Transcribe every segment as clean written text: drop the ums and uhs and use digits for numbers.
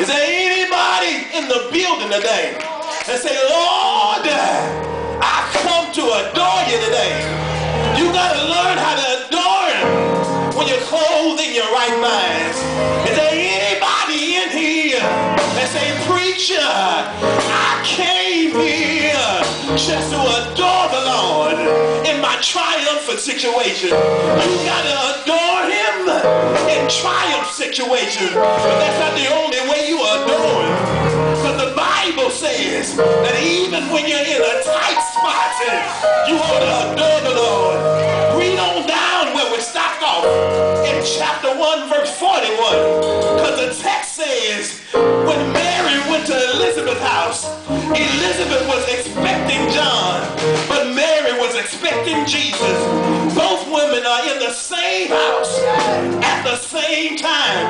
Is there anybody in the building today that say, Lord, I come to adore you today? You got to learn how to adore him when you're clothed in your right mind. Is there anybody in here that say, preacher, I came here just to adore the Lord in my triumphant situation? You got to adore him in triumph situations. But that's not the only way you adore him. Because the Bible says that even when you're in a tight spot, you ought to adore the Lord. Read on down where we stopped off in chapter 1 verse 41. Because the text says when Mary went to Elizabeth's house, Elizabeth was expecting John, but Mary was expecting Jesus. Both women are in the same house at the same time,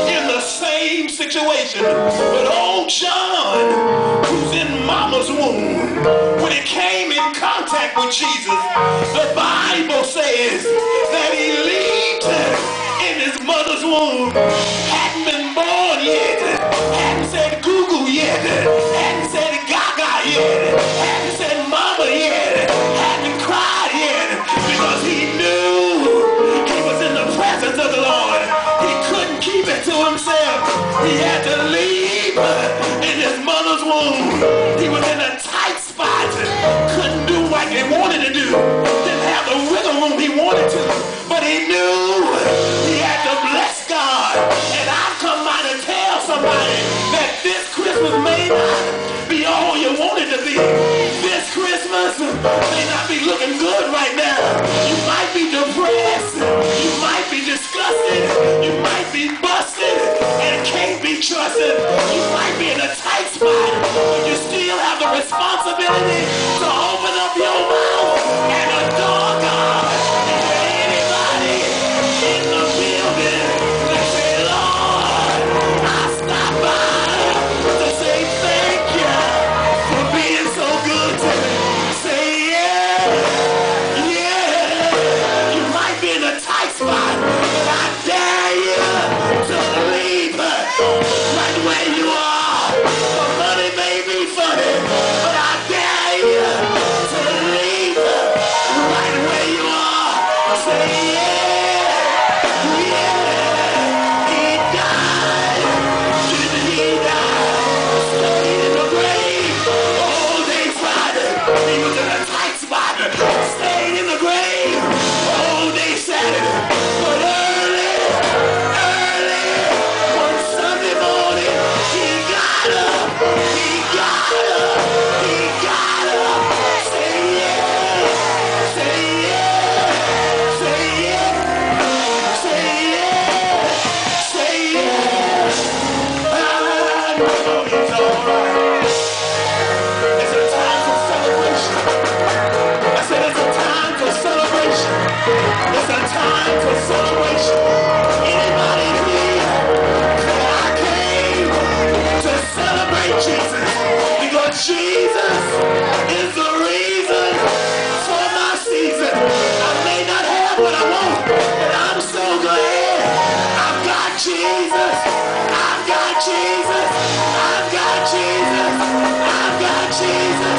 in the same situation. But old John, who's in mama's womb, when he came in contact with Jesus, the Bible says that he leaped in his mother's womb, hadn't been born yet, hadn't said Google yet, hadn't said Gaga yet, hadn't said mama yet, hadn't cried yet, because he knew he was in the presence of the Lord. He couldn't keep it to himself. He had to leap in his mother's womb. He was in a tight spot, couldn't do what he wanted to do, didn't have the wiggle room he wanted to, but he knew he had to bless God. And I've come by to tell somebody that this Christmas may not be all you wanted to be. This Christmas may not be looking good right now. You might be depressed, you might be disgusted, you might be busted and can't be trusted. You might be in a tight spot, but you still have the responsibility to open up your mouth and adore God. Is there anybody in the building that say, Lord, I stop by to say thank you for being so good to me? Say yeah, yeah. You might be in a tight spot, but I dare you to leave right where you are. The money may be funny, but I dare you to leave right where you are. Say yeah, yeah. He died. Didn't he die? Stayed in the grave all day Friday. He was in a tight spot. Stayed in the grave all day Saturday. But early one Sunday morning, he got up. He got up. He got up. Say yeah. Say yeah. Say yeah. Say yeah. Say yeah. I know he's all right. It's a time for celebration. I said it's a time for celebration. It's a time for celebration. Anybody here? I came to celebrate Jesus, because Jesus is the reason for my season. I may not have what I want, but I'm so glad I've got Jesus. I've got Jesus. I've got Jesus. I've got Jesus.